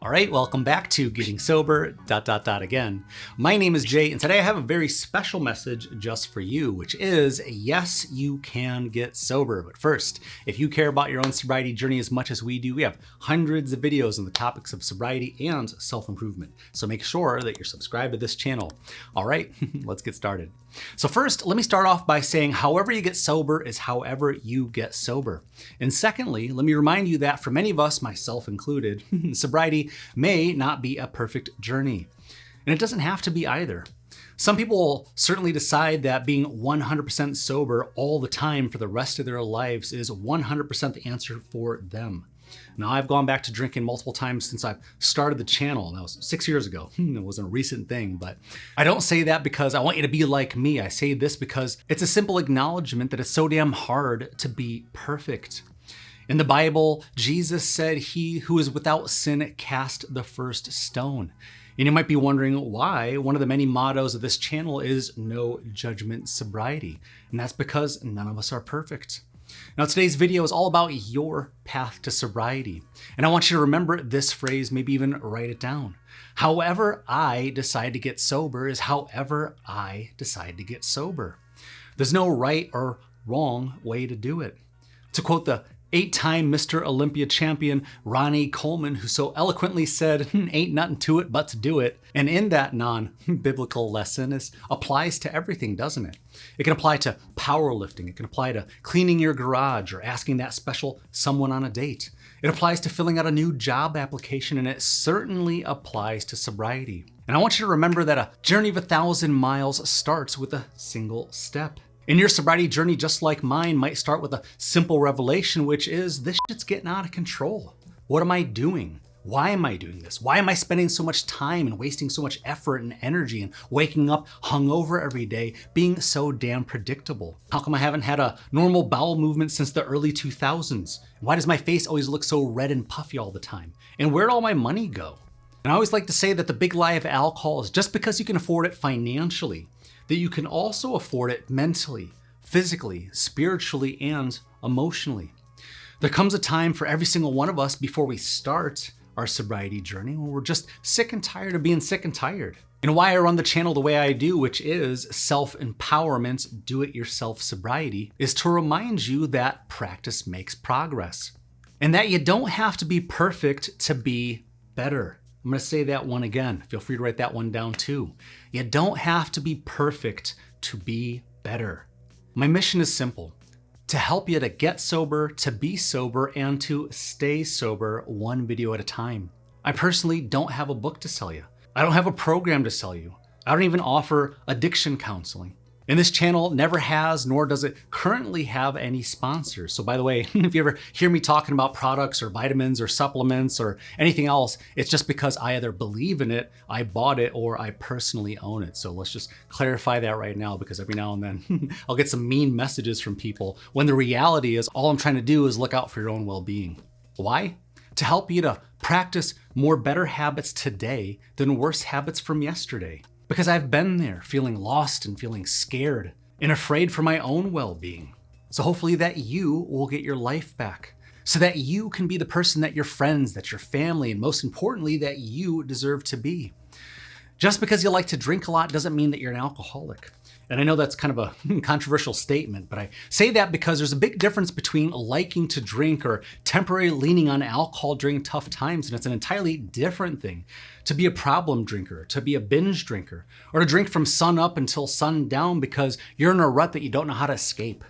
All right, welcome back to Getting Sober, again. My name is Jay, and today I have a very special message just for you, which is, yes, you can get sober. But first, if you care about your own sobriety journey as much as we do, we have hundreds of videos on the topics of sobriety and self-improvement. So make sure that you're subscribed to this channel. All right, let's get started. So first, let me start off by saying however you get sober is however you get sober. And secondly, let me remind you that for many of us, myself included, sobriety may not be a perfect journey. And it doesn't have to be either. Some people will certainly decide that being 100% sober all the time for the rest of their lives is 100% the answer for them. Now, I've gone back to drinking multiple times since I started the channel, and that was 6 years ago. It wasn't a recent thing, but I don't say that because I want you to be like me. I say this because it's a simple acknowledgement that it's so damn hard to be perfect. In the Bible, Jesus said, "He who is without sin cast the first stone." And you might be wondering why one of the many mottos of this channel is no judgment sobriety. And that's because none of us are perfect. Now, today's video is all about your path to sobriety. And I want you to remember this phrase, maybe even write it down. However I decide to get sober is however I decide to get sober. There's no right or wrong way to do it. To quote the 8-time Mr. Olympia champion Ronnie Coleman, who so eloquently said, "Ain't nothing to it but to do it." And in that non-biblical lesson, it applies to everything, doesn't it? It can apply to powerlifting. It can apply to cleaning your garage or asking that special someone on a date. It applies to filling out a new job application, and it certainly applies to sobriety. And I want you to remember that a journey of 1,000 miles starts with a single step. And your sobriety journey, just like mine, might start with a simple revelation, which is this shit's getting out of control. What am I doing? Why am I doing this? Why am I spending so much time and wasting so much effort and energy and waking up hungover every day, being so damn predictable? How come I haven't had a normal bowel movement since the early 2000s? Why does my face always look so red and puffy all the time? And where'd all my money go? And I always like to say that the big lie of alcohol is just because you can afford it financially, that you can also afford it mentally, physically, spiritually, and emotionally. There comes a time for every single one of us before we start our sobriety journey when we're just sick and tired of being sick and tired. And why I run the channel the way I do, which is self-empowerment, do-it-yourself sobriety, is to remind you that practice makes progress. And that you don't have to be perfect to be better. I'm going to say that one again. Feel free to write that one down too. You don't have to be perfect to be better. My mission is simple: to help you to get sober, to be sober, and to stay sober one video at a time. I personally don't have a book to sell you. I don't have a program to sell you. I don't even offer addiction counseling. And this channel never has, nor does it currently have any sponsors. So by the way, if you ever hear me talking about products or vitamins or supplements or anything else, it's just because I either believe in it, I bought it, or I personally own it. So let's just clarify that right now, because every now and then I'll get some mean messages from people when the reality is all I'm trying to do is look out for your own well-being. Why? To help you to practice more better habits today than worse habits from yesterday. Because I've been there, feeling lost and feeling scared and afraid for my own well-being. So hopefully that you will get your life back, so that you can be the person that your friends, that your family, and most importantly, that you deserve to be. Just because you like to drink a lot doesn't mean that you're an alcoholic. And I know that's kind of a controversial statement, but I say that because there's a big difference between liking to drink or temporarily leaning on alcohol during tough times, and it's an entirely different thing to be a problem drinker, to be a binge drinker, or to drink from sun up until sun down because you're in a rut that you don't know how to escape.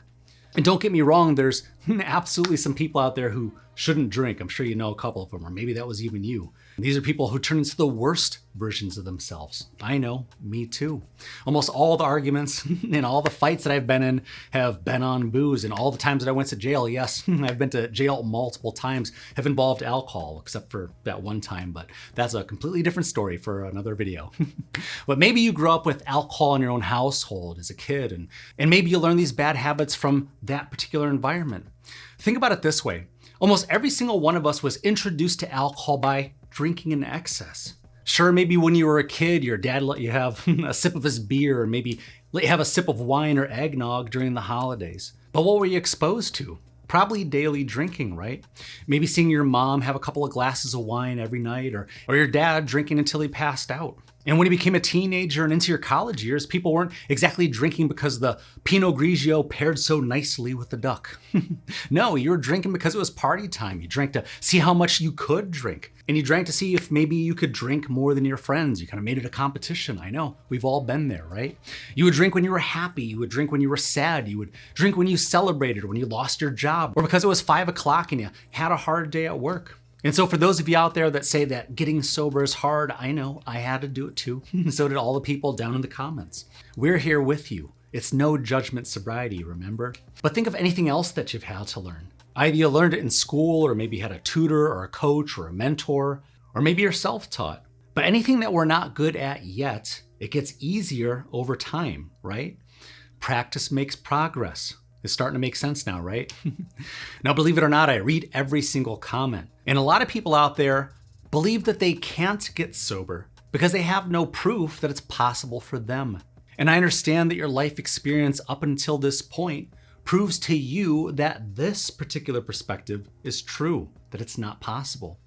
And don't get me wrong, there's absolutely some people out there who shouldn't drink. I'm sure you know a couple of them, or maybe that was even you. These are people who turn into the worst versions of themselves. I know, me too. Almost all the arguments and all the fights that I've been in have been on booze, and all the times that I went to jail, yes, I've been to jail multiple times, have involved alcohol, except for that one time, but that's a completely different story for another video. But maybe you grew up with alcohol in your own household as a kid, and maybe you learned these bad habits from that particular environment. Think about it this way. Almost every single one of us was introduced to alcohol by drinking in excess. Sure, maybe when you were a kid, your dad let you have a sip of his beer, or maybe let you have a sip of wine or eggnog during the holidays. But what were you exposed to? Probably daily drinking, right? Maybe seeing your mom have a couple of glasses of wine every night, or your dad drinking until he passed out. And when you became a teenager and into your college years, people weren't exactly drinking because the Pinot Grigio paired so nicely with the duck. No, you were drinking because it was party time. You drank to see how much you could drink. And you drank to see if maybe you could drink more than your friends. You kind of made it a competition. I know, we've all been there, right? You would drink when you were happy. You would drink when you were sad. You would drink when you celebrated, when you lost your job, or because it was 5 o'clock and you had a hard day at work. And so for those of you out there that say that getting sober is hard, I know, I had to do it too. So did all the people down in the comments. We're here with you. It's no judgment sobriety, remember? But think of anything else that you've had to learn. Either you learned it in school, or maybe had a tutor or a coach or a mentor, or maybe you're self-taught. But anything that we're not good at yet, it gets easier over time, right? Practice makes progress. It's starting to make sense now, right? Now, believe it or not, I read every single comment. And a lot of people out there believe that they can't get sober because they have no proof that it's possible for them. And I understand that your life experience up until this point proves to you that this particular perspective is true, that it's not possible.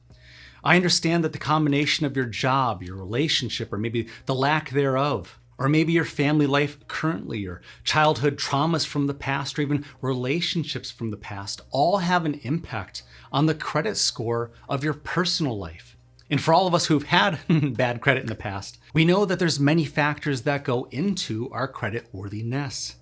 I understand that the combination of your job, your relationship, or maybe the lack thereof, or maybe your family life currently, or childhood traumas from the past, or even relationships from the past, all have an impact on the credit score of your personal life. And for all of us who've had bad credit in the past, we know that there's many factors that go into our credit worthiness.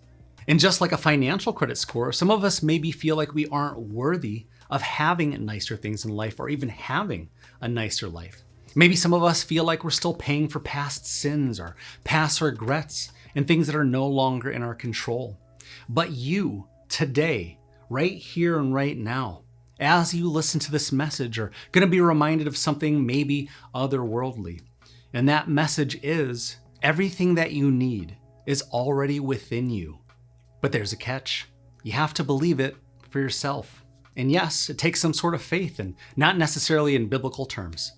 And just like a financial credit score, some of us maybe feel like we aren't worthy of having nicer things in life, or even having a nicer life. Maybe some of us feel like we're still paying for past sins or past regrets and things that are no longer in our control. But you, today, right here and right now, as you listen to this message, are going to be reminded of something maybe otherworldly. And that message is everything that you need is already within you. But there's a catch. You have to believe it for yourself. And yes, it takes some sort of faith, and not necessarily in biblical terms.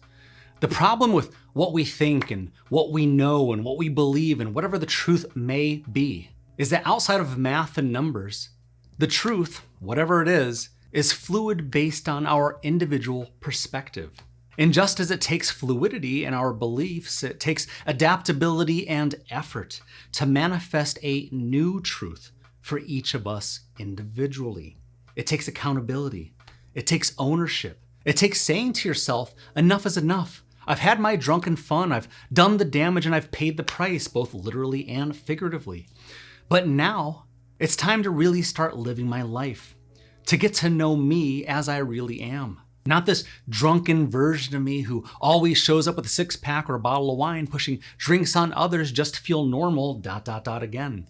The problem with what we think and what we know and what we believe and whatever the truth may be is that outside of math and numbers, the truth, whatever it is fluid based on our individual perspective. And just as it takes fluidity in our beliefs, it takes adaptability and effort to manifest a new truth for each of us individually. It takes accountability. It takes ownership. It takes saying to yourself, enough is enough. I've had my drunken fun. I've done the damage and I've paid the price, both literally and figuratively. But now it's time to really start living my life, to get to know me as I really am. Not this drunken version of me who always shows up with a 6-pack or a bottle of wine, pushing drinks on others just to feel normal, ... again.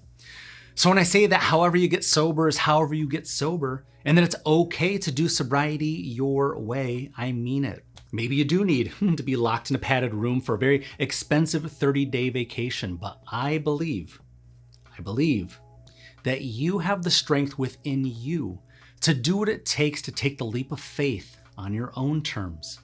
So when I say that however you get sober is however you get sober, and that it's okay to do sobriety your way, I mean it. Maybe you do need to be locked in a padded room for a very expensive 30-day vacation, but I believe that you have the strength within you to do what it takes to take the leap of faith on your own terms,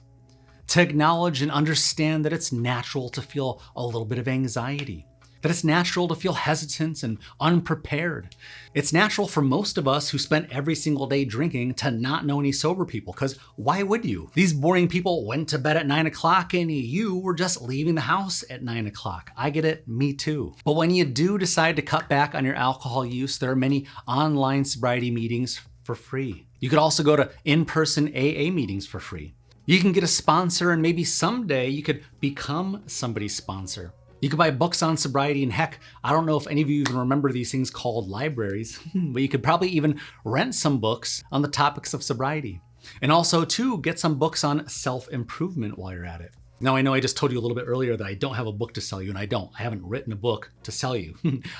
to acknowledge and understand that it's natural to feel a little bit of anxiety, that it's natural to feel hesitant and unprepared. It's natural for most of us who spent every single day drinking to not know any sober people, because why would you? These boring people went to bed at 9 o'clock and you were just leaving the house at 9 o'clock. I get it, me too. But when you do decide to cut back on your alcohol use, there are many online sobriety meetings for free. You could also go to in-person AA meetings for free. You can get a sponsor, and maybe someday you could become somebody's sponsor. You could buy books on sobriety, and heck, I don't know if any of you even remember these things called libraries, but you could probably even rent some books on the topics of sobriety. And also, too, get some books on self-improvement while you're at it. Now, I know I just told you a little bit earlier that I don't have a book to sell you, and I don't. I haven't written a book to sell you.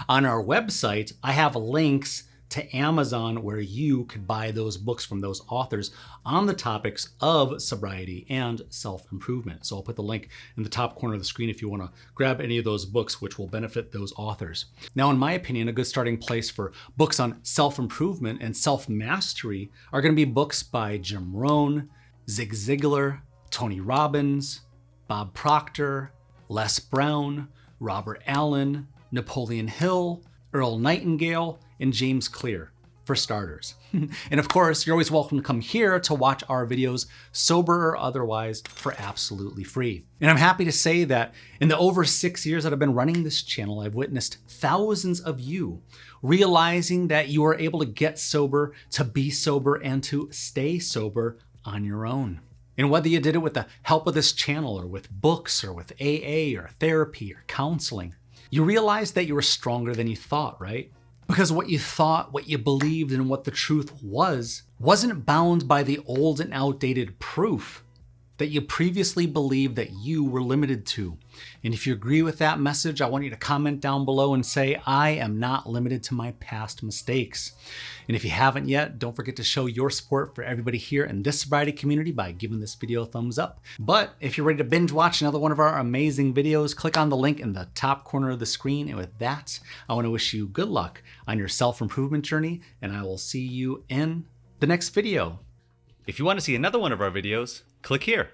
On our website, I have links to Amazon where you could buy those books from those authors on the topics of sobriety and self-improvement. So I'll put the link in the top corner of the screen if you want to grab any of those books, which will benefit those authors. Now, in my opinion, a good starting place for books on self-improvement and self-mastery are going to be books by Jim Rohn, Zig Ziglar, Tony Robbins, Bob Proctor, Les Brown, Robert Allen, Napoleon Hill, Earl Nightingale, and James Clear. for starters. And of course, you're always welcome to come here to watch our videos, sober or otherwise, for absolutely free. And I'm happy to say that in the over 6 years that I've been running this channel, I've witnessed thousands of you realizing that you are able to get sober, to be sober, and to stay sober on your own. And whether you did it with the help of this channel or with books or with AA or therapy or counseling, you realize that you were stronger than you thought, right? Because what you thought, what you believed, and what the truth wasn't bound by the old and outdated proof that you previously believed that you were limited to. And if you agree with that message, I want you to comment down below and say, I am not limited to my past mistakes. And if you haven't yet, don't forget to show your support for everybody here in this sobriety community by giving this video a thumbs up. But if you're ready to binge watch another one of our amazing videos, click on the link in the top corner of the screen. And with that, I want to wish you good luck on your self-improvement journey, and I will see you in the next video. If you want to see another one of our videos, click here.